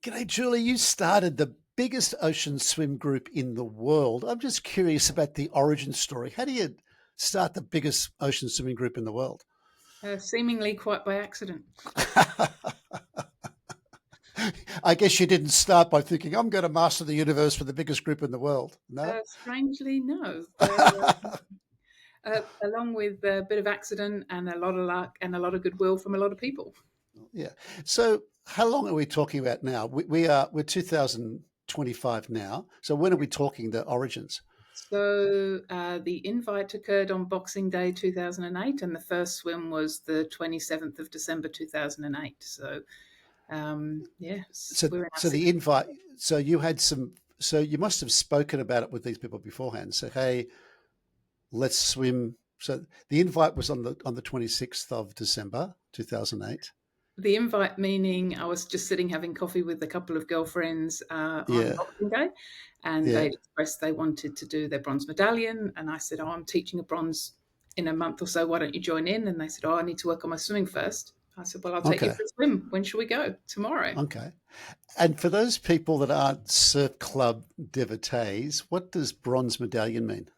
G'day, Julie. You started the biggest ocean swim group in the world. I'm just curious about the origin story. How do you start the biggest ocean swimming group in the world? Seemingly quite by accident. I guess you didn't start by thinking, I'm going to master the universe for the biggest group in the world. No? Strangely, no. Along with a bit of accident and a lot of luck and a lot of goodwill from a lot of people. Yeah. So how long are we talking about now? We're 2025 now. So when are we talking the origins? So the invite occurred on Boxing Day 2008, and the first swim was the 27th of December 2008. So, So we're in our so the invite. So you had some. So you must have spoken about it with these people beforehand. So hey, let's swim. So the invite was on the 26th of December 2008. The invite meaning I was just sitting having coffee with a couple of girlfriends on Yeah, Boxing Day, and yeah. they expressed they wanted to do their bronze medallion. And I said, "Oh, I'm teaching a bronze in a month or so. Why don't you join in?" And they said, "Oh, I need to work on my swimming first." I said, "Well, I'll take you Okay, for a swim. When shall we go? Tomorrow." okay. And for those people that aren't surf club devotees, what does bronze medallion mean?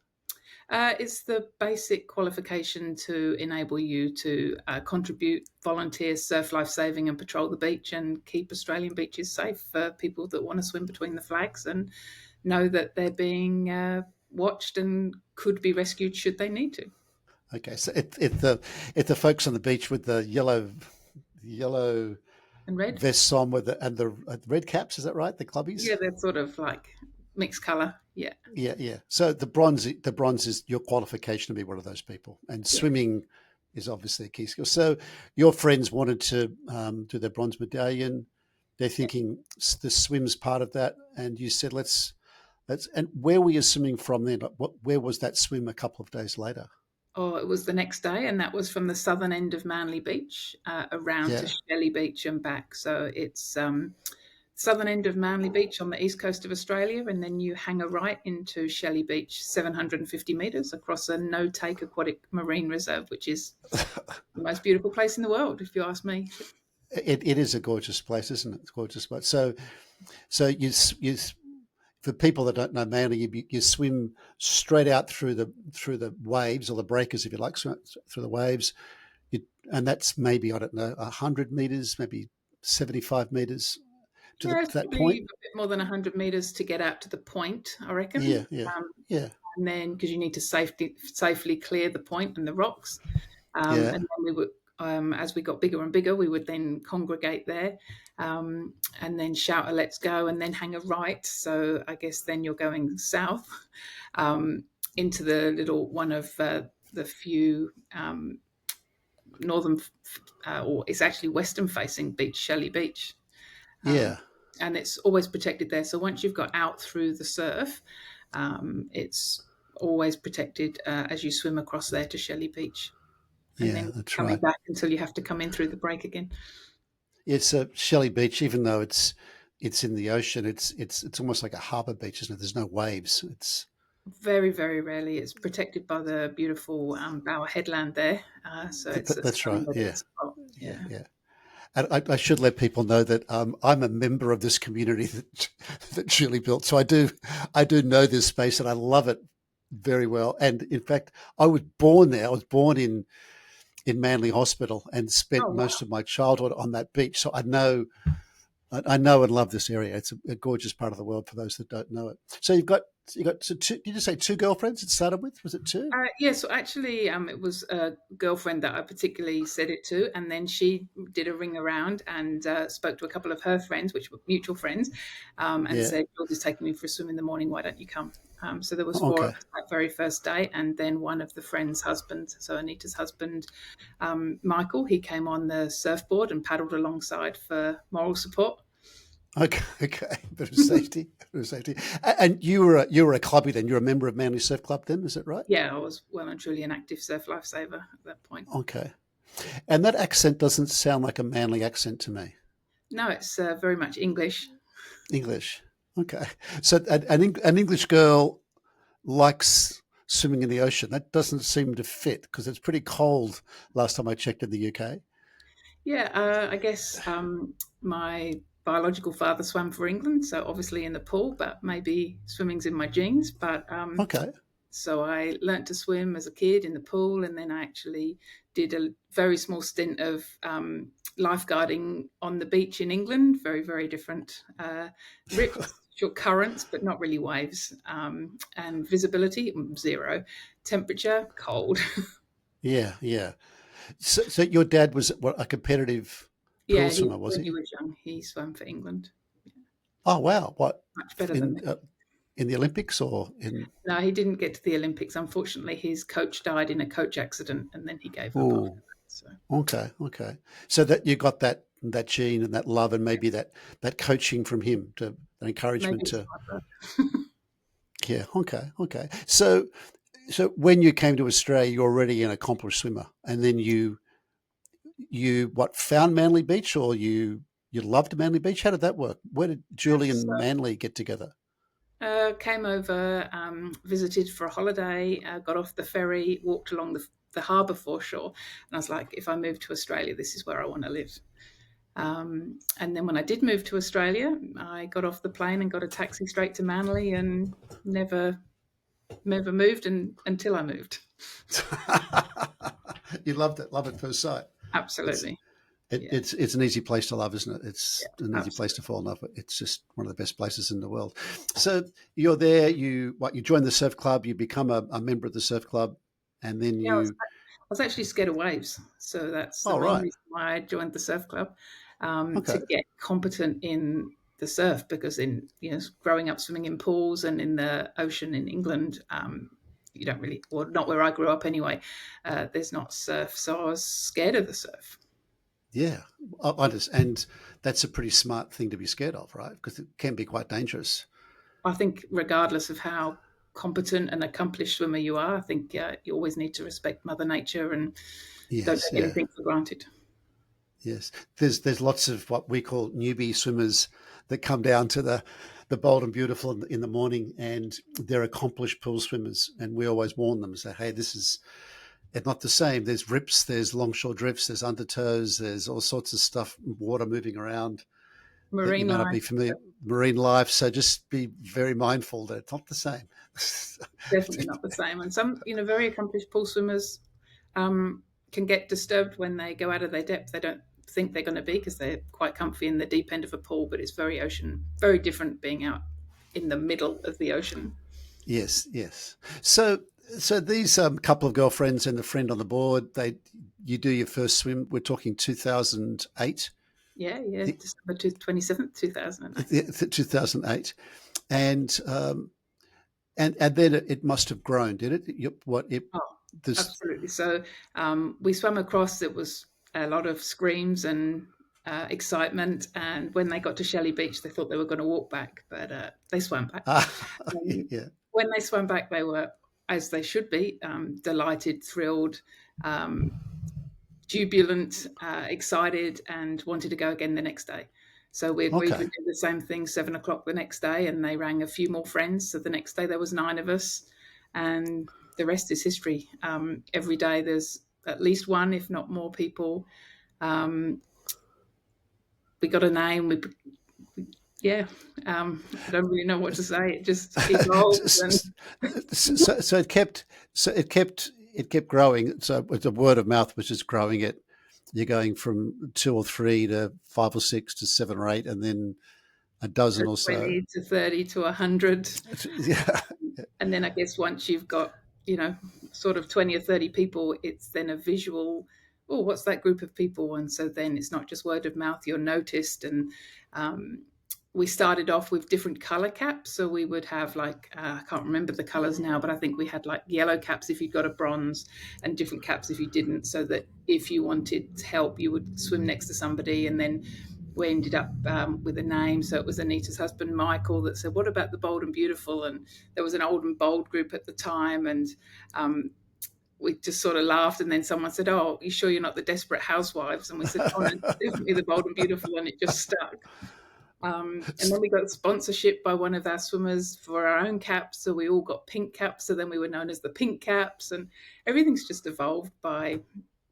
It's the basic qualification to enable you to contribute, volunteer, surf lifesaving, and patrol the beach and keep Australian beaches safe for people that want to swim between the flags and know that they're being watched and could be rescued should they need to. Okay, so if the folks on the beach with the yellow And red, vests on with the red caps, is that right? The clubbies? yeah, they're sort of like mixed colour. Yeah, Yeah, yeah. So the bronze is your qualification to be one of those people, and yeah, swimming is obviously a key skill. So your friends wanted to do their bronze medallion. They're yeah. thinking the swim's part of that, and you said let's. And where were you swimming from then? Like where was that swim a couple of days later? Oh, it was the next day, and that was from the southern end of Manly Beach around to Yeah, Shelley Beach and back. So it's southern end of Manly Beach on the east coast of Australia, and then you hang a right into Shelley Beach, 750 metres across a no-take aquatic marine reserve, which is the most beautiful place in the world, if you ask me. it is a gorgeous place, isn't it? It's a gorgeous spot. So you for people that don't know Manly, you swim straight out through the waves or the breakers, if you like, through the waves. You, and that's maybe, I don't know, 100 meters, maybe 75 meters Yeah, it's to that probably point. a bit more than 100 metres to get out to the point, I Yeah, reckon. yeah, Um, yeah, and then because you need to safely clear the point and the rocks. yeah, And then we would, as we got bigger and bigger, we would then congregate there and then shout a let's go and then hang a right. So I guess then you're going south um, into the little one of the few northern, or it's actually western facing beach, Shelley Beach. Um, yeah, and it's always protected there. So once you've got out through the surf, it's always protected as you swim across there to Shelley Beach and yeah. then That's coming right. back until you have to come in through the break again. It's a Shelley Beach, even though it's in the ocean. It's almost like a harbour beach, isn't it? There's no waves. It's Very, very rarely. It's protected by the beautiful Bower Headland there. So it's a that's stunning right. little Yeah, spot. yeah, Yeah. yeah. And I should let people know that I'm a member of this community that Julie built. So I do know this space and I love it very well. And in fact, I was born there. I was born in Manly Hospital and spent Oh, wow. most of my childhood on that beach. So I know and love this area. It's a gorgeous part of the world for those that don't know it. So you got so two, did you say two girlfriends it started with? Was it two? Yeah, so actually, it was a girlfriend that I particularly said it to, and then she did a ring around and spoke to a couple of her friends, which were mutual friends, and Yeah. said, "Jules is taking me for a swim in the morning. Why don't you come?" So there was four of Okay. us that very first day, and then one of the friends' husbands, so Anita's husband, Michael, he came on the surfboard and paddled alongside for moral support. Okay, okay. Bit of safety, bit of safety. And you were a clubby then. You're a member of Manly Surf Club then, is that right? Yeah, I was well and truly an active surf lifesaver at that point. Okay. And that accent doesn't sound like a Manly accent to me. No, it's very much English. English. Okay. So an English girl likes swimming in the ocean. That doesn't seem to fit because it's pretty cold last time I checked in the UK. Yeah, I guess my biological father swam for England, so obviously in the pool, but maybe swimming's in my genes. But Okay. so I learnt to swim as a kid in the pool, and then I actually did a very small stint of lifeguarding on the beach in England. Very, very different rips, short currents, but not really waves. And visibility, zero. Temperature, cold. Yeah, yeah. So your dad was what, a competitive pool Yeah, swimmer, was when he he? was young, he swam for England. Oh wow! What Much better than in me. in the Olympics or in? No, he didn't get to the Olympics. Unfortunately, his coach died in a coach accident, and then he gave up after Oh, that. So okay, okay. So that you got that gene and that love and maybe that coaching from him to that encouragement maybe it's to my birth. yeah. Okay, okay. So when you came to Australia, you're already an accomplished swimmer, and then you what found Manly Beach or you loved Manly Beach? How did that work? Where did Julie So, and Manly get together? came over, visited for a holiday, got off the ferry, walked along the harbour foreshore, and I was like, if I move to Australia, this is where I want to live. And then when I did move to Australia, I got off the plane and got a taxi straight to Manly, and never moved until I moved. You loved it, love at first sight. It's Absolutely, yeah, it's an easy place to love, isn't it? It's yeah, an easy place to absolutely. fall in love with. It's just one of the best places in the world. So you're there. You join the surf club. You become a member of the surf club, and then Yeah, you. I was actually scared of waves, so that's the Oh main right, reason why I joined the surf club, to okay, get competent in the surf. Because in growing up swimming in pools and in the ocean in England, you don't really, well, not where I grew up anyway. There's not surf, so I was scared of the surf. yeah. I just, and that's a pretty smart thing to be scared of, right? Because it can be quite dangerous. I think regardless of how competent and accomplished swimmer you are, I think you always need to respect Mother Nature and don't Yes, take yeah. anything for granted. Yes, there's lots of what we call newbie swimmers that come down to the bold and beautiful in the morning, and they're accomplished pool swimmers, and we always warn them, say, hey, this is it's not the same. There's rips, there's longshore drifts, there's undertows, there's all sorts of stuff, water moving around that you Marine may not life. be familiar. Marine life, so just be very mindful that it's not the same. Definitely not the same. And some, very accomplished pool swimmers can get disturbed when they go out of their depth. They don't think they're going to be because they're quite comfy in the deep end of a pool, but it's very different being out in the middle of the ocean. Yes, yes. So these couple of girlfriends and the friend on the board, you do your first swim. We're talking 2008, Yeah, yeah, December 27th, 2008. 2008, and and then it must have grown, did it? What it Oh, this absolutely. So we swam across. It was a lot of screams and excitement. And when they got to Shelley Beach, they thought they were going to walk back, but they swam back. ah yeah. When they swam back, they were, as they should be, delighted, thrilled, um, jubilant, excited, and wanted to go again the next day. So we agreed we'd Okay. do the same thing, 7 o'clock the next day, and they rang a few more friends. So the next day there was 9 of us, and the rest is history. Every day there's at least one, if not more people. Um, we got a name. Yeah, I don't really know what to say. It just evolved, and So it kept growing. So it's a word of mouth which is growing it. You're going from two or three to five or six to seven or eight, and then a dozen to or so. 20 to 30 to 100. Yeah, And then I guess once you've got, sort of 20 or 30 people, it's then a visual, oh, what's that group of people? And so then it's not just word of mouth, you're noticed. And um, we started off with different color caps. So we would have like, I can't remember the colors now, but I think we had like yellow caps if you got a bronze and different caps if you didn't. So that if you wanted help, you would swim next to somebody. And then we ended up with a name. So it was Anita's husband, Michael, that said, what about the bold and beautiful? And there was an old and bold group at the time. And um, we just sort of laughed. And then someone said, oh, you sure you're not the Desperate Housewives? And we said, oh, no, definitely the bold and beautiful. And it just stuck. And then we got sponsorship by one of our swimmers for our own caps. So we all got pink caps. So then we were known as the Pink Caps. And everything's just evolved by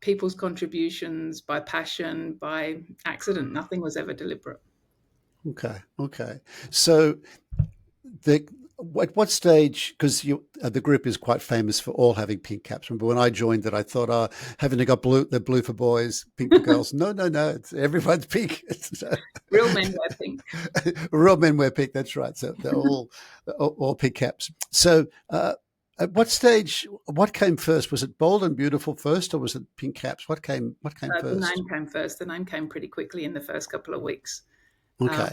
people's contributions, by passion, by accident. Nothing was ever deliberate. Okay. Okay. So the at what stage? Because you the group is quite famous for all having pink caps. Remember when I joined it, I thought, oh, haven't they got blue? They're blue for boys, pink for girls. No, no, no. It's, everyone's pink. Real men wear pink. Real men wear pink. That's right. So they're all pink caps. So at what stage? What came first? Was it bold and beautiful first, or was it pink caps? What came? What came The first? name came first. The name came pretty quickly in the first couple of weeks, um, Okay.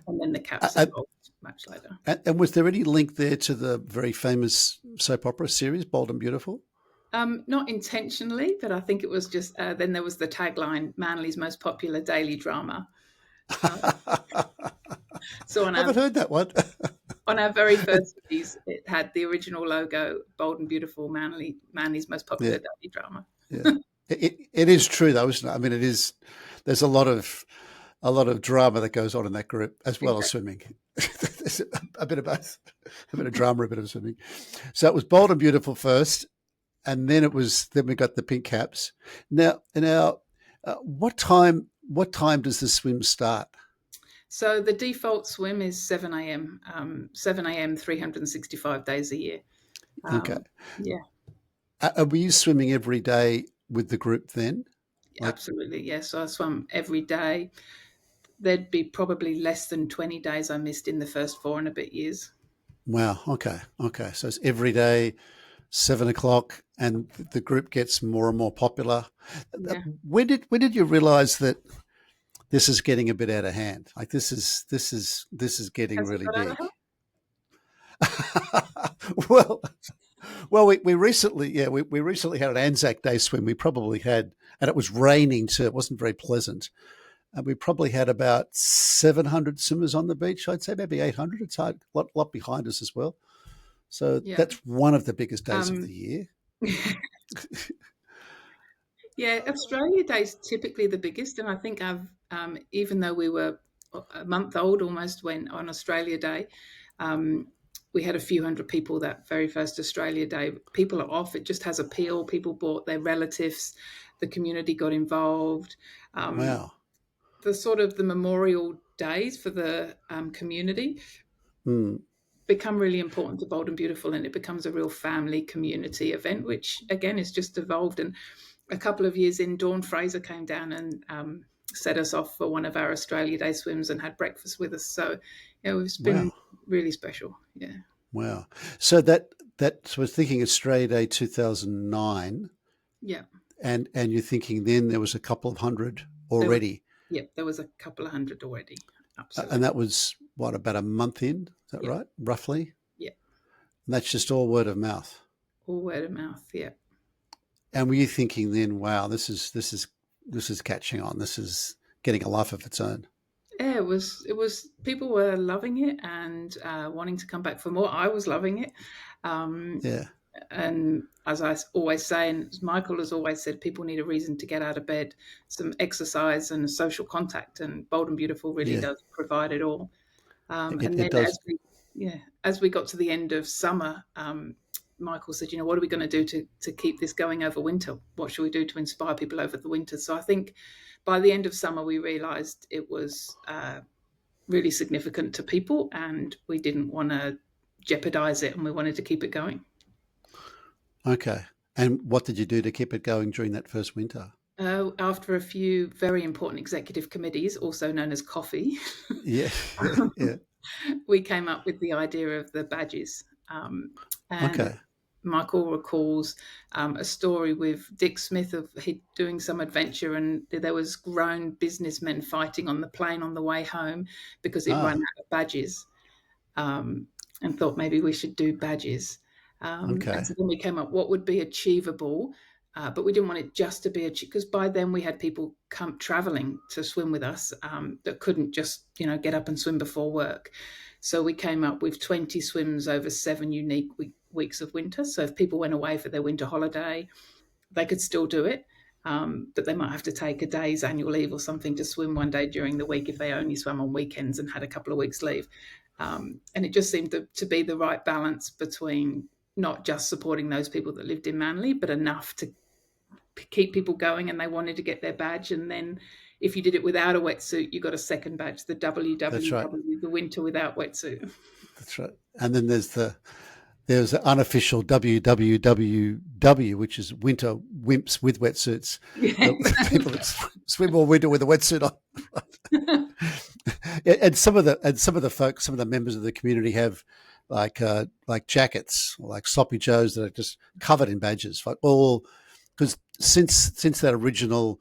and then the caps Uh, evolved much later. and was there any link there to the very famous soap opera series, Bold and Beautiful? Not intentionally, but I think it was just then there was the tagline Manly's most popular daily drama. Uh, so Haven't heard that one. on our very first piece, it had the original logo, Bold and Beautiful Manly's most popular Yeah, daily drama. yeah. It is true though, isn't it? I mean, it is. There's a lot of drama that goes on in that group, as well as Exactly. swimming. There's a bit of both, a bit of drama, a bit of swimming. So it was Bold and Beautiful first, and then we got the pink caps. Now, what time does the swim start? So the default swim is 7 a.m. 7 a.m. 365 days a year. Okay, Yeah, were you swimming every day with the group then? Like, absolutely. Yes, so I swam every day. There'd be probably less than 20 days I missed in the first 4 and a bit years. wow. Okay, okay. So it's every day, 7 o'clock, and the group gets more and more popular. Yeah. When did you realise that this is getting a bit out of hand? Like this is getting Has it really got out of big. hand? well, we recently, yeah, we recently had an Anzac Day swim. We probably had, and it was raining too. It wasn't very pleasant. And we probably had about 700 swimmers on the beach. I'd say maybe 800. It's hard, lot behind us as well. So Yeah. that's one of the biggest days of Um, the year. yeah, Australia Day is typically the biggest, and I think even though we were a month old almost when on Australia Day, um, we had a few hundred people that very first Australia Day. People are off; it just has appeal. People brought their relatives, the community got involved. Um, Wow. the sort of the memorial days for the community Hmm. become really important to Bold and Beautiful, and it becomes a real family community event, which again is just evolved. And a couple of years in, Dawn Fraser came down and set us off for one of our Australia Day swims and had breakfast with us. So, it's been Wow. really special. Yeah. Wow. So that was thinking Australia Day 2009, Yeah. and you're thinking then there was a couple of hundred There was, already, yeah, there was a couple of hundred already. and Absolutely. that was what, about a month in? Is that Yeah. right, roughly? Yeah. And that's just all word of mouth. All word of mouth. Yeah. And were you thinking then, wow, this is catching on. This is getting a life of its own. Yeah, it was people were loving it and wanting to come back for more. I was loving it. Um, Yeah. and as I always say, and as Michael has always said, people need a reason to get out of bed, some exercise and social contact, and Bold and Beautiful really Yeah. does provide it all. And It then does. as we got to the end of summer, Michael said, what are we going to do to keep this going over winter? What should we do to inspire people over the winter? So I think by the end of summer, we realised it was really significant to people, and we didn't want to jeopardise it, and we wanted to keep it going. Okay. And what did you do to keep it going during that first winter? After a few very important executive committees, also known as coffee, Yeah. Yeah. we came up with the idea of the badges. And Okay. Michael recalls a story with Dick Smith of he doing some adventure, and there was grown businessmen fighting on the plane on the way home because it ran Ah, out of badges, um, and thought maybe we should do badges. And okay. so then we came up what would be achievable, but we didn't want it just to be because by then we had people come traveling to swim with us that couldn't just get up and swim before work. So we came up with 20 swims over 7 unique weeks of winter. So if people went away for their winter holiday, they could still do it. But they might have to take a day's annual leave or something to swim one day during the week if they only swam on weekends and had a couple of weeks leave. And it just seemed to be the right balance between not just supporting those people that lived in Manly, but enough to keep people going and they wanted to get their badge. And then if you did it without a wetsuit, you got a second badge, the That's right. WWW, the winter without wetsuit. That's right. And then there's the unofficial WWWW, which is winter wimps with wetsuits. Yeah, The people exactly. that swim all winter with a wetsuit on. And some of the folks, some of the members of the community have like jackets, or like sloppy joes that are just covered in badges, like all because since that original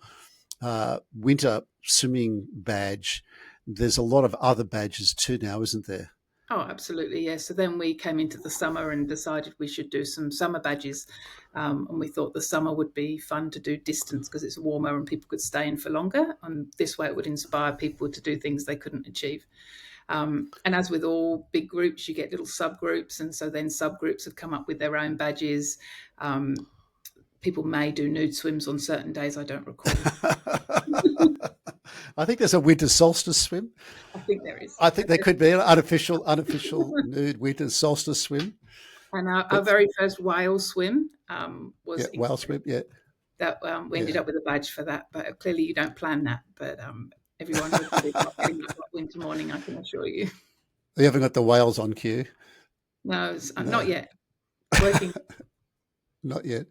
winter swimming badge, there's a lot of other badges too now, isn't there? Oh, absolutely, yeah. So then we came into the summer and decided we should do some summer badges, and we thought the summer would be fun to do distance because it's warmer and people could stay in for longer. And this way, it would inspire people to do things they couldn't achieve. And as with all big groups, you get little subgroups, and so then subgroups have come up with their own badges. Um, People may do nude swims on certain days. I don't recall. I think there's a winter solstice swim. I think there is. I think there could be an unofficial nude winter solstice swim. And our But very first whale swim yeah, was whale swim. Yeah, that we ended yeah. up with a badge for that. But clearly, you don't plan that. But everyone would be getting that winter morning, I can assure you. You haven't got the whales on cue. No, not No, yet. Working. not yet.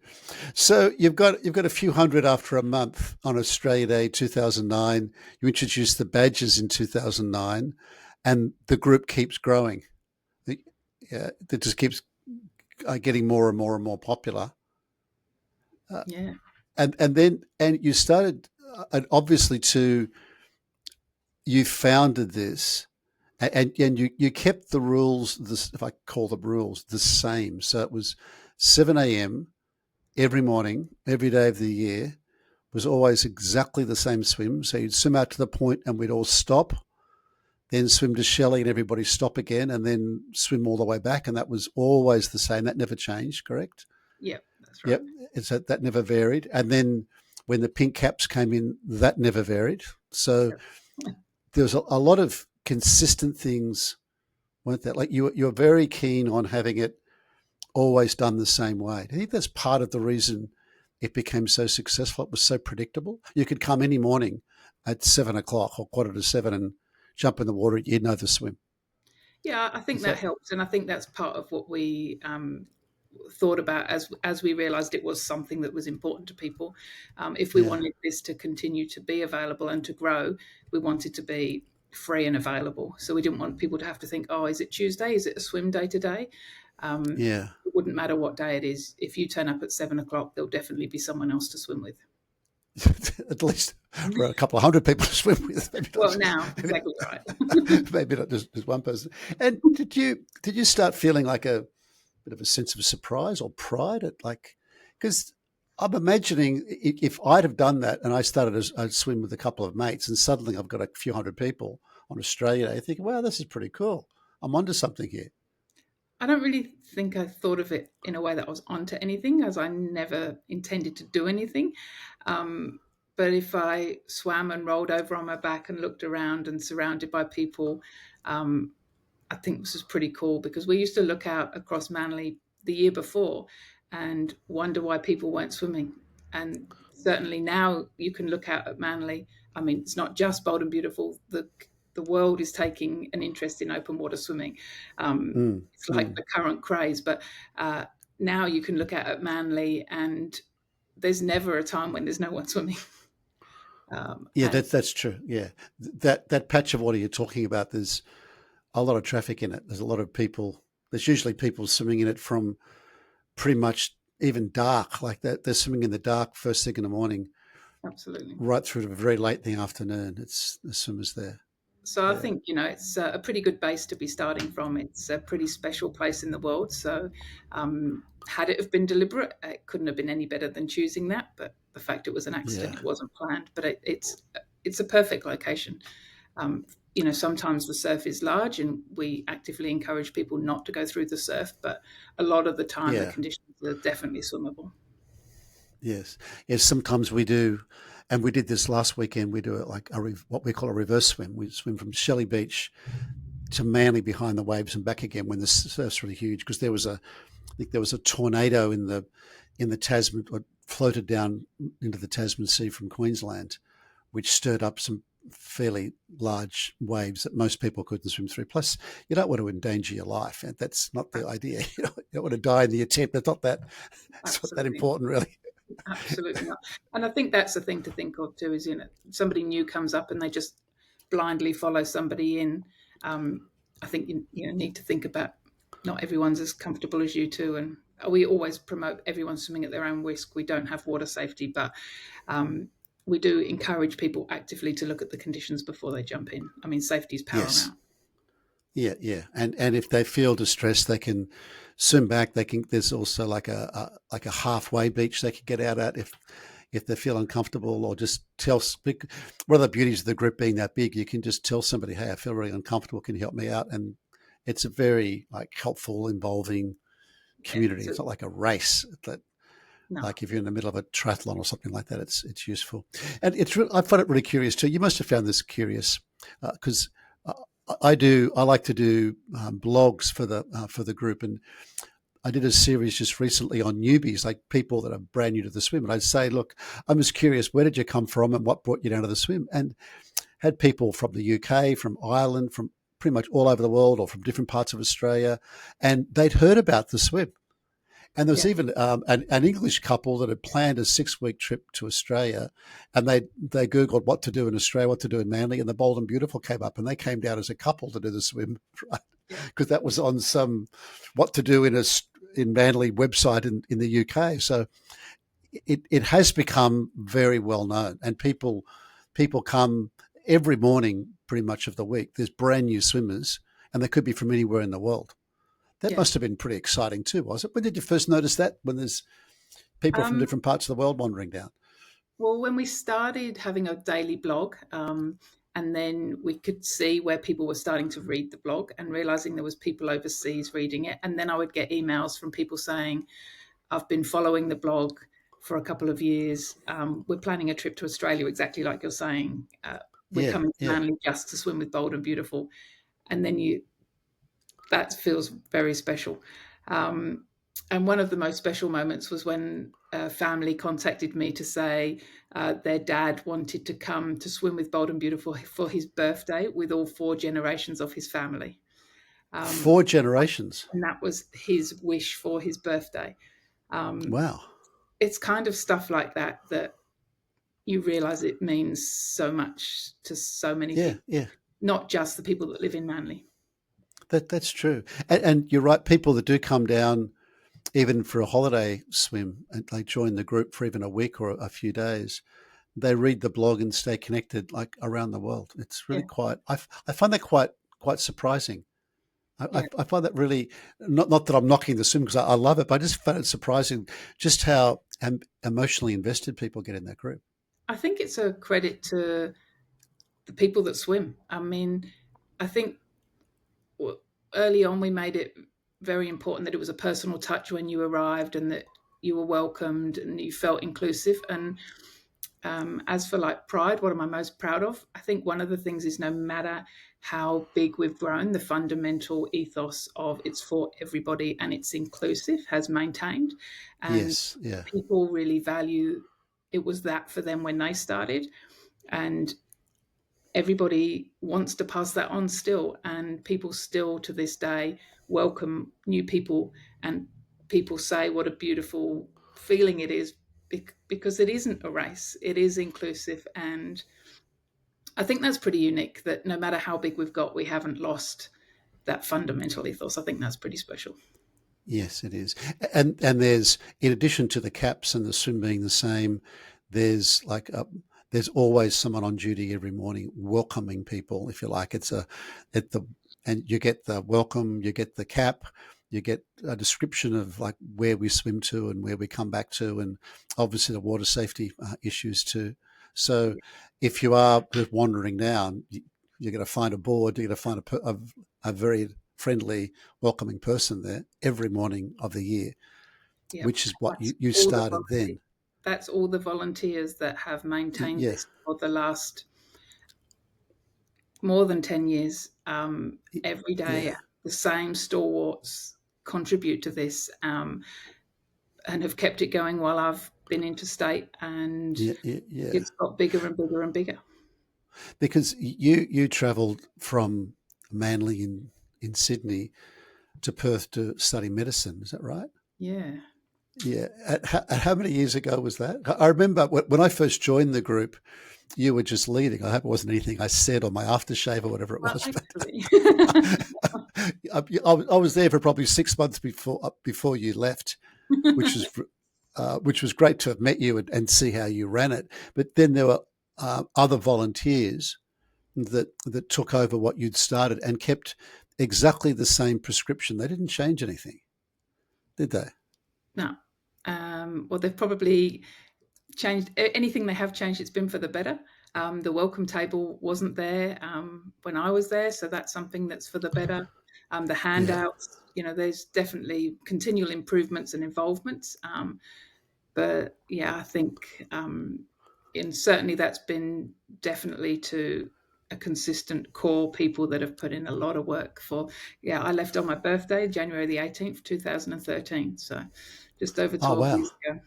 So you've got a few hundred after a month on Australia Day 2009. You introduced the badges in 2009, and the group keeps growing. Yeah, it just keeps getting more and more and more popular. Uh, Yeah. and you started, and obviously too, you founded this, and you kept the rules, this, if I call them rules, the same. So it was 7 a.m. every morning, every day of the year, was always exactly the same swim. So you'd swim out to the point and we'd all stop, then swim to Shelley and everybody stop again, and then swim all the way back. And that was always the same. That never changed, correct? Yep, that's right. Yep. So that never varied. And then when the pink caps came in, that never varied. So Yep. there was a lot of consistent things, weren't there? Like you're very keen on having it always done the same way. I think that's part of the reason it became so successful. It was so predictable. You could come any morning at 7 o'clock or 7:15 and jump in the water. You know the swim. Yeah, I think Is that that? helps, and I think that's part of what we thought about as we realised it was something that was important to people. If we Yeah. wanted this to continue to be available and to grow, we wanted to be free and available. So we didn't want people to have to think, "Oh, is it Tuesday? Is it a swim day today?" Yeah. It wouldn't matter what day it is. If you turn up at 7 o'clock, there'll definitely be someone else to swim with. At least for a couple of hundred people to swim with. Well, now, Maybe exactly right. maybe not just one person. And did you start feeling like a bit of a sense of surprise or pride at like, because I'm imagining if I'd have done that and I started as I'd swim with a couple of mates and suddenly I've got a few hundred people on Australia Day, I think, wow, this is pretty cool. I'm onto something here. I don't really think I thought of it in a way that I was onto anything, as I never intended to do anything. Um, but if I swam and rolled over on my back and looked around and surrounded by people, um, I think this was pretty cool because we used to look out across Manly the year before and wonder why people weren't swimming. And certainly now you can look out at Manly. I mean, it's not just bold and beautiful. The world is taking an interest in open water swimming. Mm, It's like mm. the current craze, but uh, now you can look out at Manly and there's never a time when there's no one swimming. Yeah, And that's true. Yeah, that patch of water you're talking about, there's a lot of traffic in it. There's a lot of people. There's usually people swimming in it from pretty much even dark, like that. They're swimming in the dark first thing in the morning, absolutely. right through to very late in the afternoon. It's the swimmers there. So I Yeah, think, it's a pretty good base to be starting from. It's a pretty special place in the world. So had it have been deliberate, it couldn't have been any better than choosing that. But the fact it was an accident, yeah, it wasn't planned. But it's a perfect location. Um, Sometimes the surf is large, and we actively encourage people not to go through the surf. But a lot of the time, the yeah. conditions are definitely swimmable. Yes, yes. Sometimes we do, and we did this last weekend. We do it like what we call a reverse swim. We swim from Shelley Beach to Manly behind the waves and back again when the surf's really huge. Because I think there was a tornado in the Tasman, floated down into the Tasman Sea from Queensland which stirred up some fairly large waves that most people couldn't swim through. Plus, you don't want to endanger your life, and that's not the idea. You don't want to die in the attempt. It's not that Absolutely. important, really. Absolutely not. And I think that's the thing to think of too, is, somebody new comes up and they just blindly follow somebody in. I think you need to think about, not everyone's as comfortable as you too. And we always promote everyone swimming at their own risk. We don't have water safety, but we do encourage people actively to look at the conditions before they jump in. I mean, safety is Yes. paramount. Yeah. And if they feel distressed, they can swim back. There's also like a halfway beach they can get out at if they feel uncomfortable, or just tell. One of the beauties of the group being that big, you can just tell somebody, "Hey, I feel really uncomfortable. Can you help me out?" And it's a very helpful, involving Yeah. community. So It's not like a race that, no. like if you're in the middle of a triathlon or something like that. It's useful, and I find it really curious too. You must have found this curious because. I like to do blogs for the group, and I did a series just recently on newbies, like people that are brand new to the swim. And I'd say, look, I'm just curious, where did you come from and what brought you down to the swim? And had people from the UK, from Ireland, from pretty much all over the world, or from different parts of Australia, and they'd heard about the swim. And there was Yeah. even an English couple that had planned a 6-week trip to Australia, and they Googled what to do in Australia, what to do in Manly, and the Bold and Beautiful came up, and they came down as a couple to do the swim, right? Yeah. Because that was on some what to do in Manly website in the UK. So it has become very well known, and people come every morning, pretty much of the week. There's brand new swimmers, and they could be from anywhere in the world. That Yeah. must have been pretty exciting too, was it? When did you first notice that? When there's people from Um, different parts of the world wandering down? Well, when we started having a daily blog, and then we could see where people were starting to read the blog and realizing there was people overseas reading it. And then I would get emails from people saying, I've been following the blog for a couple of years. We're planning a trip to Australia, exactly like you're saying. We're Yeah, coming to yeah, Manly just to swim with Bold and Beautiful. And then that feels very special. Um, and one of the most special moments was when a family contacted me to say their dad wanted to come to swim with Bold and Beautiful for his birthday with all 4 generations of his family. Um, 4 generations. and that was his wish for his birthday. Um, Wow. it's kind of stuff like that you realize it means so much to so many Yeah, people, yeah. not just the people that live in Manly. That's true. And you're right. People that do come down even for a holiday swim, and they join the group for even a week or a few days, they read the blog and stay connected like around the world. It's really Yeah, quite. I find that quite surprising. yeah. I find that really not that I'm knocking the swim, because I love it, but I just found it surprising just how emotionally invested people get in that group. I think it's a credit to the people that swim. I mean, I think early on we made it very important that it was a personal touch when you arrived and that you were welcomed and you felt inclusive. And as for like pride, what am I most proud of? I think one of the things is, no matter how big we've grown, the fundamental ethos of it's for everybody and it's inclusive has maintained. And Yes, yeah, people really value it was that for them when they started. And everybody wants to pass that on still, and people still to this day welcome new people, and people say what a beautiful feeling it is, because it isn't a race, it is inclusive. And I think that's pretty unique, that no matter how big we've got, we haven't lost that fundamental ethos. I think that's pretty special. yes, it is. And there's, in addition to the caps and the swim being the same, there's there's always someone on duty every morning welcoming people, if you like. It's a at the and you get the welcome, you get the cap, you get a description of like where we swim to and where we come back to, and obviously the water safety issues too. So if you are just wandering down, you're going to find a board, you're going to find a very friendly, welcoming person there every morning of the year, Yeah, which is what that's you all the started volunteers. then. That's all the volunteers that have maintained Yeah, this for the last more than 10 years. Every day, yeah, the same stalwarts contribute to this, and have kept it going while I've been interstate, and Yeah, yeah, yeah. it's got bigger and bigger and bigger. Because you travelled from Manly in Sydney to Perth to study medicine. Is that right? Yeah. Yeah. At how many years ago was that? I remember when I first joined the group, you were just leading. I hope it wasn't anything I said on my aftershave or whatever it Well, was. But actually, I was there for probably 6 months before you left, which was which was great to have met you and see how you ran it. But then there were other volunteers that took over what you'd started and kept exactly the same prescription. They didn't change anything, did they? no. Well, they've probably changed anything they have changed. It's been for the better. The welcome table wasn't there when I was there, so that's something that's for the better. The Yeah. handouts, there's definitely continual improvements and involvements. But yeah, I think, and certainly that's been definitely to a consistent core people that have put in a lot of work for. Yeah, I left on my birthday, January the 18th, 2013. So just over Oh 12 wow. years ago.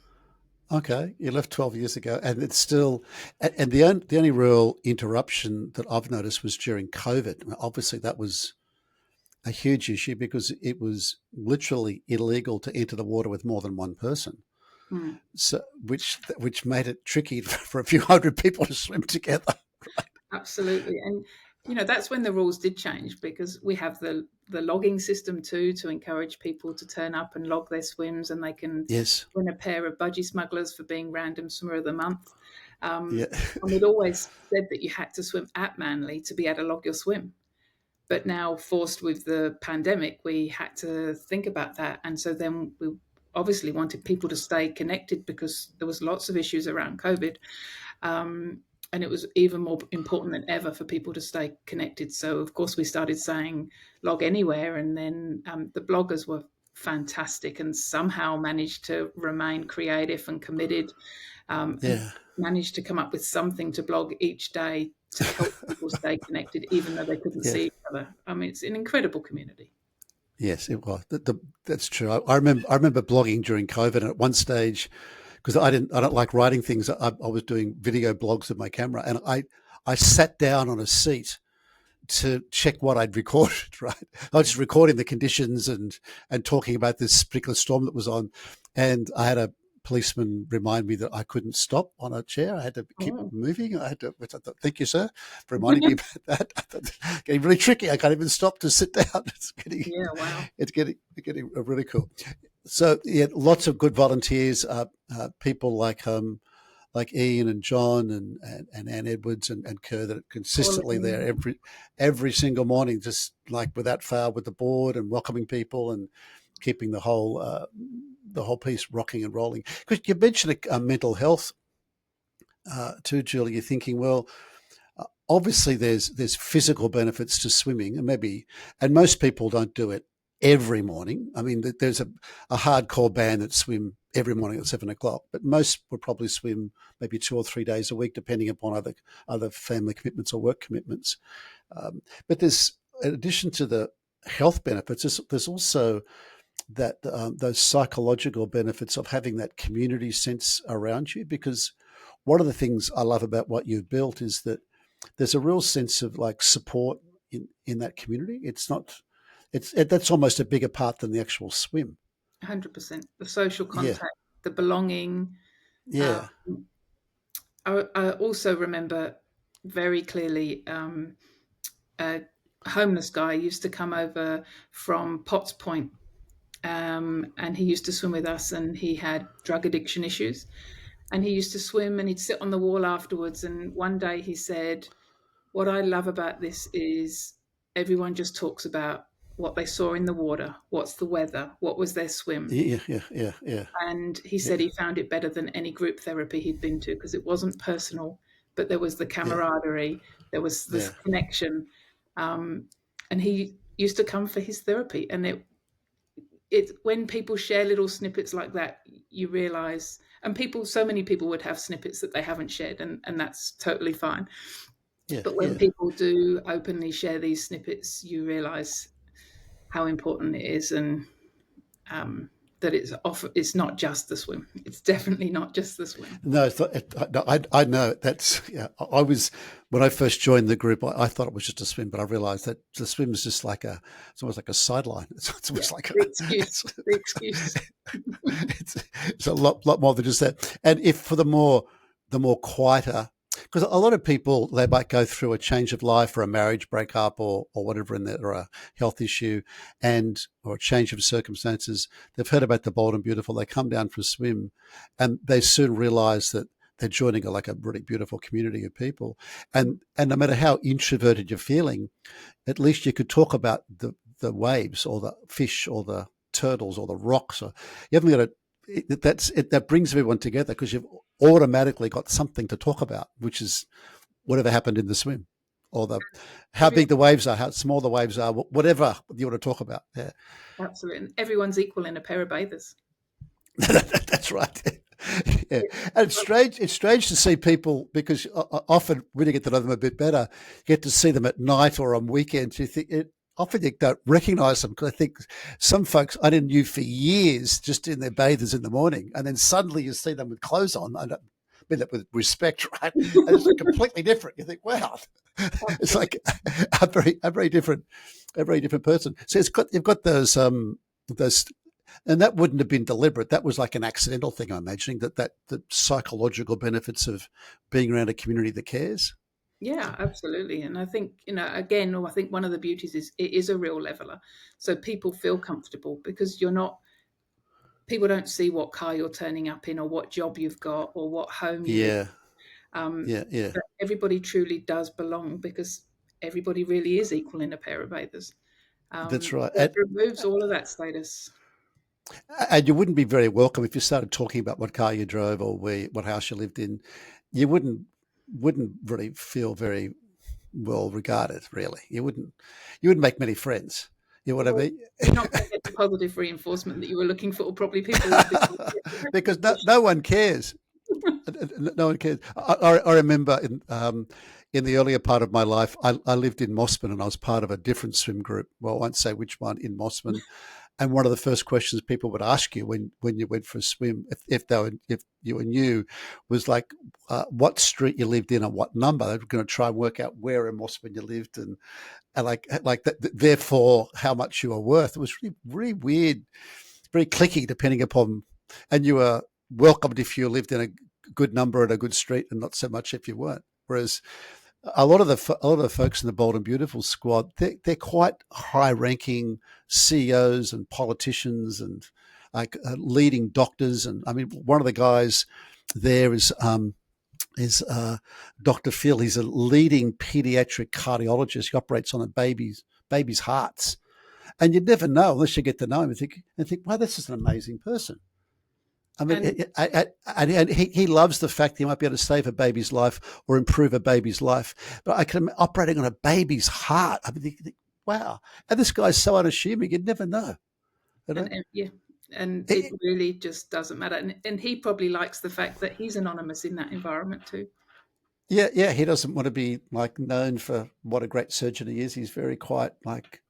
Okay, you left 12 years ago, and it's still. And the only real interruption that I've noticed was during COVID. Obviously, that was a huge issue because it was literally illegal to enter the water with more than one person. Hmm. So, which made it tricky for a few hundred people to swim together. Absolutely. And that's when the rules did change, because we have the logging system too, to encourage people to turn up and log their swims, and they can Yes. win a pair of budgie smugglers for being random swimmer of the month. Yeah. And we'd always said that you had to swim at Manly to be able to log your swim. But now, forced with the pandemic, we had to think about that. And so then we obviously wanted people to stay connected, because there was lots of issues around COVID. And it was even more important than ever for people to stay connected. So, of course, we started saying log anywhere. And then the bloggers were fantastic and somehow managed to remain creative and committed, and Yeah. managed to come up with something to blog each day to help people stay connected, even though they couldn't Yeah. see each other. I mean, it's an incredible community. Yes, it was. That's true. I remember blogging during COVID, and at one stage, because I don't like writing things, I was doing video blogs with my camera, and I sat down on a seat to check what I'd recorded. Right, I was just recording the conditions and talking about this particular storm that was on, and I had a policeman remind me that I couldn't stop on a chair. I had to keep Oh. moving. I had to. Which I thought, thank you, sir, for reminding me about that. I thought, getting really tricky. I can't even stop to sit down. Yeah, wow. It's getting really cool. So yeah, lots of good volunteers. People like Ian and John and Ann Edwards and Kerr that are consistently there Pauline. every single morning, just like without fail with the board and welcoming people and keeping the whole piece rocking and rolling. Because you mentioned mental health too, Julie. You're thinking, well, obviously there's physical benefits to swimming, and most people don't do it every morning. I mean, there's a hardcore band that swim every morning at 7 o'clock, but most will probably swim maybe 2 or 3 days a week, depending upon other family commitments or work commitments. But there's, in addition to the health benefits, there's also that those psychological benefits of having that community sense around you. Because one of the things I love about what you've built is that there's a real sense of like support in that community. It's not, that's almost a bigger part than the actual swim. 100%. The social Yeah, contact, the belonging. yeah, Um, I also remember very clearly, a homeless guy used to come over from Potts Point, and he used to swim with us, and he had drug addiction issues. And he used to swim, and he'd sit on the wall afterwards. And one day he said, "What I love about this is everyone just talks about what they saw in the water, what's the weather, what was their swim." yeah, yeah, yeah, yeah, And he said yeah, he found it better than any group therapy he'd been to, because it wasn't personal, but there was the yeah, camaraderie, there was this yeah, connection. Um, and he used to come for his therapy. And it when people share little snippets like that, you realize, and so many people would have snippets that they haven't shared, and that's totally fine. yeah, But when yeah. people do openly share these snippets, you realize how important it is. And that it's not just the swim. It's definitely not just the swim. No, I know that's. Yeah, I was when I first joined the group. I thought it was just a swim, but I realised that the swim is just like it's almost like a sideline. It's almost like the excuse. The excuse. it's a lot more than just that. And if for the more quieter, because a lot of people, they might go through a change of life or a marriage breakup or whatever, or a health issue, or a change of circumstances. They've heard about the Bold and Beautiful. They come down for a swim, and they soon realise that they're joining a really beautiful community of people. And no matter how introverted you're feeling, at least you could talk about the waves or the fish or the turtles or the rocks. Or you haven't got to. That brings everyone together because you've automatically got something to talk about, which is whatever happened in the swim, or how big the waves are, how small the waves are, whatever you want to talk about. Yeah, absolutely. And everyone's equal in a pair of bathers. That's right. Yeah, and it's strange. It's strange to see people, because often when you get to know them a bit better, you get to see them at night or on weekends. You think often you don't recognise them, because I think some folks I didn't knew for years just in their bathers in the morning, and then suddenly you see them with clothes on. I don't mean that with respect, right? And it's completely different. You think, wow, it's like a very different person. So you've got those, and that wouldn't have been deliberate. That was like an accidental thing, I'm imagining, that the psychological benefits of being around a community that cares. Yeah, absolutely. And I think, again, I think one of the beauties is it is a real leveler. So people feel comfortable because people don't see what car you're turning up in or what job you've got or what home you live in. Yeah. But everybody truly does belong because everybody really is equal in a pair of bathers. That's right. It removes all of that status. And you wouldn't be very welcome if you started talking about what car you drove or what house you lived in. You wouldn't really feel very well regarded. Really, you wouldn't make many friends. You know what I mean? You're not going to get the positive reinforcement that you were looking for. Probably people would be because no one cares. No one cares. I remember in the earlier part of my life, I lived in Mossman, and I was part of a different swim group. Well, I won't say which one in Mossman. And one of the first questions people would ask you when you went for a swim, if you were new, was like what street you lived in and what number. They were going to try and work out where in Mossman you lived, and like that, therefore how much you were worth. It was really, really weird, very cliquey, depending upon, and you were welcomed if you lived in a good number and a good street, and not so much if you weren't. Whereas a lot of the folks in the Bold and Beautiful squad, they're quite high-ranking CEOs and politicians and like leading doctors. And I mean, one of the guys there is Dr. Phil. He's a leading pediatric cardiologist. He operates on a baby's hearts, and you'd never know unless you get to know him and think, wow, this is an amazing person. I mean, and he loves the fact he might be able to save a baby's life or improve a baby's life. But I can operating on a baby's heart. I mean, wow. And this guy's so unassuming, you'd never know. You know? And it really just doesn't matter. And he probably likes the fact that he's anonymous in that environment too. Yeah. He doesn't want to be like known for what a great surgeon he is. He's very quiet. Like,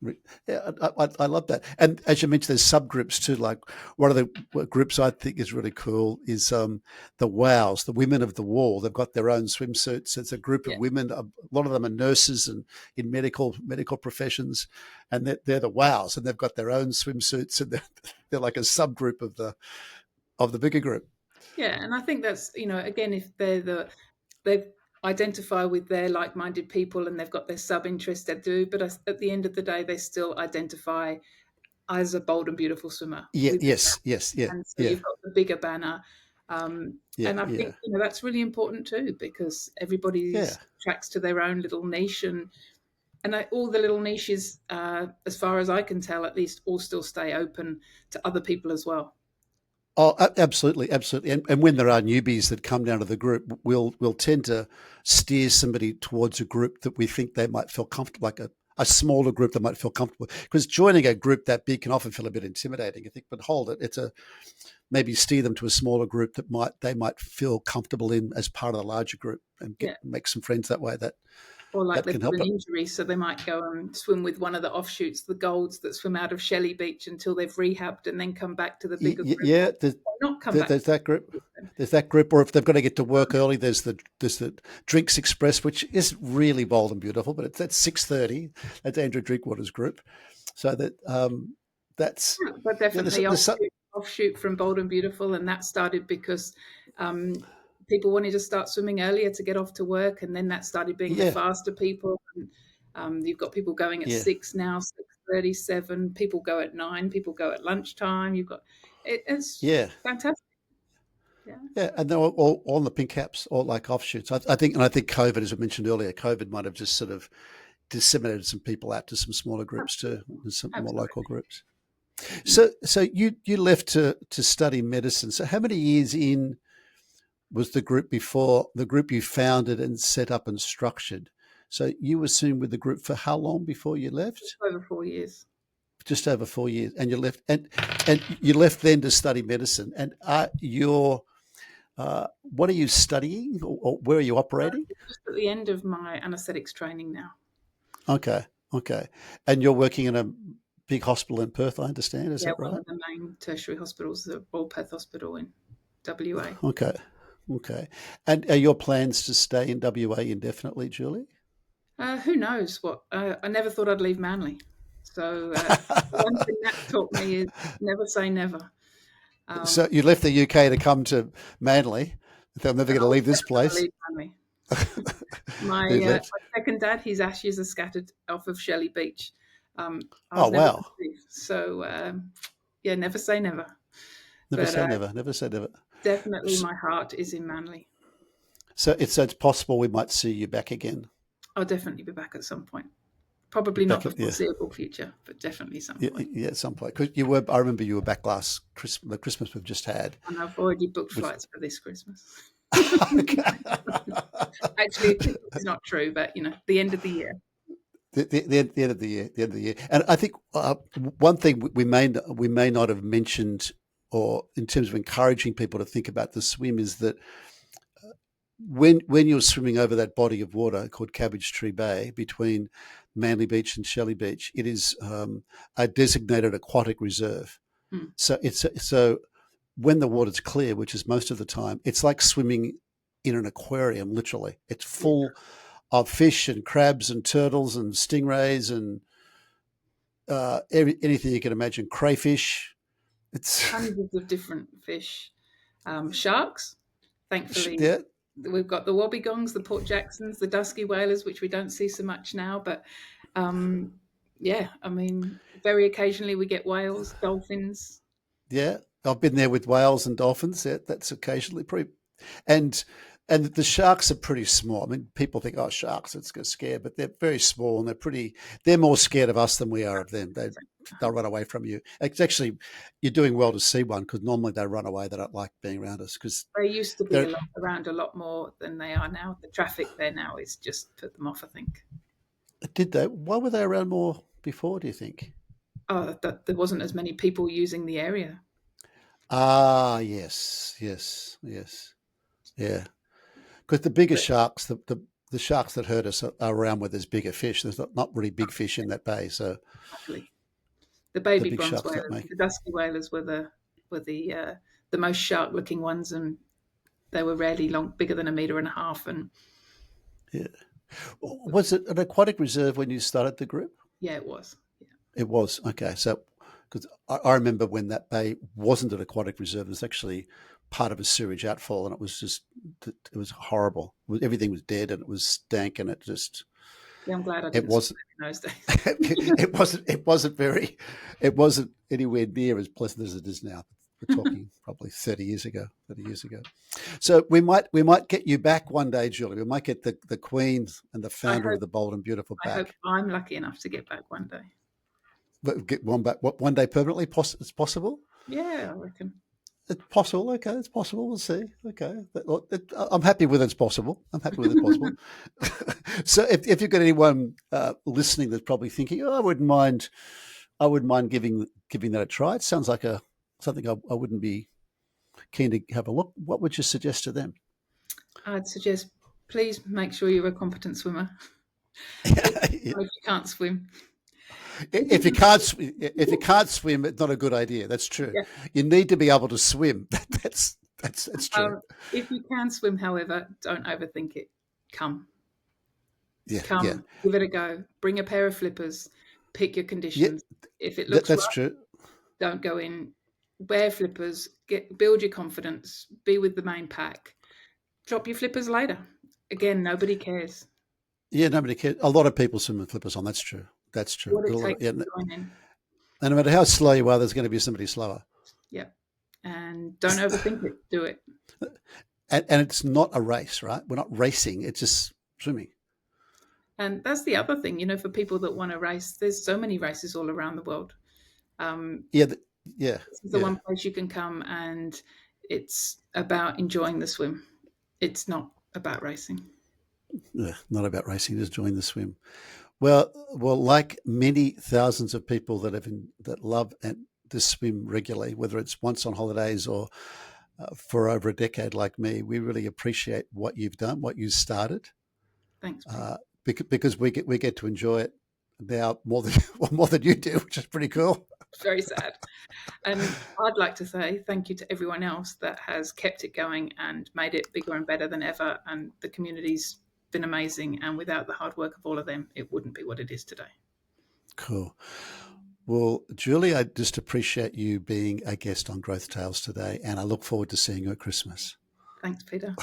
yeah, I love that. And as you mentioned, there's subgroups too. Like one of the groups I think is really cool is the WOWs, the Women of the Wall. They've got their own swimsuits. It's a group of women. A lot of them are nurses and in medical professions, and they're the WOWs, and they've got their own swimsuits, and they're like a subgroup of the bigger group. Yeah, and I think that's again, if they've identify with their like-minded people and they've got their sub-interest they do, but at the end of the day they still identify as a Bold and Beautiful swimmer. Yes. And so you've got the bigger banner, and I think that's really important too, because everybody tracks to their own little niche, and all the little niches, as far as I can tell at least, all still stay open to other people as well. Oh, absolutely. And when there are newbies that come down to the group, we'll tend to steer somebody towards a group that we think they might feel comfortable, like a smaller group that might feel comfortable. Because joining a group that big can often feel a bit intimidating. You think, but hold it, maybe steer them to a smaller group that they might feel comfortable in as part of the larger group, and make some friends that way. Or like that they've can got help an it. injury, so they might go and swim with one of the offshoots, the golds that swim out of Shelley Beach until they've rehabbed and then come back to the bigger group, Yeah, or not come back. there's that group. There's that group, or if they've got to get to work early, there's the Drinks Express, which is really bold and beautiful, but it's at 6:30. That's Andrew Drinkwater's group, so that's Yeah, but definitely offshoot from Bold and Beautiful, and that started because um, people wanted to start swimming earlier to get off to work, and then that started being the yeah, faster people. And, you've got people going at yeah, 6 now, 6:37. People go at 9. People go at lunchtime. You've got it's yeah. fantastic. Yeah, Yeah, and they're all on the pink caps, all like offshoots. I think, and I think COVID, as I mentioned earlier, COVID might have just sort of disseminated some people out to some smaller groups too, absolutely, and some more local absolutely. groups. Mm. So you left to study medicine. So how many years in was the group before the group you founded and set up and structured? So you were soon with the group for how long before you left? Over 4 years. Just over 4 years, and you left, and you left then to study medicine. And what are you studying, or where are you operating? Just at the end of my anaesthetics training now. Okay, okay, and you're working in a big hospital in Perth, I understand. Is Yeah, that one right? of the main tertiary hospitals, the Royal Perth Hospital in WA. Okay, okay. And are your plans to stay in WA indefinitely, Julie? Who knows what? I never thought I'd leave Manly. So one thing that's taught me is never say never. So you left the UK to come to Manly. I'm never going to I'll leave this never gonna place. leave Manly. My, You my left. second dad, his ashes are scattered off of Shelley Beach. I Oh was never going wow! to leave. So yeah, never say never. Never But say never. Never say never. definitely S- my heart is in Manly. So it's possible we might see you back again. I'll definitely be back at some point. Probably not Back the at, yeah. foreseeable future, but definitely some Yeah, point. yeah, at some point. 'Cause you were. I remember you were back last Christmas. The Christmas we've just had. And I've already booked Was flights for this Christmas. okay. Actually, Christmas is not true, but the end of the year. The end of the year. The end of the year. And I think one thing we may not have mentioned, or in terms of encouraging people to think about the swim, is that when you're swimming over that body of water called Cabbage Tree Bay between Manly Beach and Shelley Beach, it is a designated aquatic reserve. Hmm. So when the water's clear, which is most of the time, it's like swimming in an aquarium. Literally, it's Yeah, full of fish and crabs and turtles and stingrays and anything you can imagine. Crayfish. It's hundreds of different fish. Sharks, thankfully, yeah, we've got the wobbegongs, the Port Jacksons, the dusky whalers, which we don't see so much now. But um, yeah, I mean, very occasionally we get whales, dolphins. yeah. I've been there with whales and dolphins. Yeah, that's occasionally pretty. And and the sharks are pretty small. I mean, people think, oh, sharks, it's going to scare, but they're very small and they're pretty. They're more scared of us than we are of them. They'll run away from you. It's actually you're doing well to see one because normally they run away. They don't like being around us because They used to be they're. around a lot more than they are now. The traffic there now is just put them off, I think. Did they? Why were they around more before? Do you think? Oh, that there wasn't as many people using the area. Ah, yes, yes, yes, yeah. Because the bigger But sharks, the sharks that hurt us are around where there's bigger fish. There's not really big fish in that bay, so luckily, the the baby big bronze sharks don't whalers, make the dusky whalers were the most shark-looking ones, and they were rarely bigger than a meter and a half. And it. Yeah. Was it an aquatic reserve when you started the group? yeah, it was. Yeah, It was okay. So, because I remember when that bay wasn't an aquatic reserve, it was actually part of a sewage outfall, and it was horrible. Everything was dead, and it was stank, and yeah. I'm glad I it didn't swim wasn't in those days. it wasn't anywhere near as pleasant as it is now. We're talking probably 30 years ago. 30 years ago. So we might get you back one day, Julie. We might get the Queen and the I founder of hope the Bold and Beautiful I hope back. I'm lucky enough to get back one day. But get one back. What, one day permanently? It's possible. Yeah, I reckon. It's possible. Okay, it's possible. We'll see. Okay, I'm happy with it's possible. I'm happy with it's possible. So if you've got anyone listening that's probably thinking, oh, I wouldn't mind giving that a try. It sounds like something I wouldn't be keen to have a look. What would you suggest to them? I'd suggest please make sure you're a competent swimmer. If you can't swim. If you can't swim, it's not a good idea. That's true. Yeah. You need to be able to swim. That's true. If you can swim, however, don't overthink it. Come, Yeah, yeah, give it a go. Bring a pair of flippers. Pick your yeah. conditions. If it looks That's rough, true. don't go in. Wear flippers. Build your confidence. Be with the main pack. Drop your flippers later. Again, nobody cares. Yeah, nobody cares. A lot of people swim with flippers on. That's true. That's true. What it takes Yeah, to join in. and no matter how slow you are, there's going to be somebody slower. Yeah. And don't overthink it. Do it. And it's not a race, right? We're not racing. It's just swimming. And that's the other thing, for people that want to race, there's so many races all around the world. Yeah, yeah. This is the one place you can come, and it's about enjoying the swim. It's not about racing. Yeah, not about racing. Just join the swim. Well, like many thousands of people that love and to swim regularly, whether it's once on holidays or for over a decade, like me, we really appreciate what you've done, what you started. Thanks, because we get to enjoy it now more than you do, which is pretty cool. It's very sad. And I'd like to say thank you to everyone else that has kept it going and made it bigger and better than ever. And the community's been amazing. And without the hard work of all of them, it wouldn't be what it is today. Cool. Well, Julie, I just appreciate you being a guest on Growth Tales today, and I look forward to seeing you at Christmas. Thanks, Peter.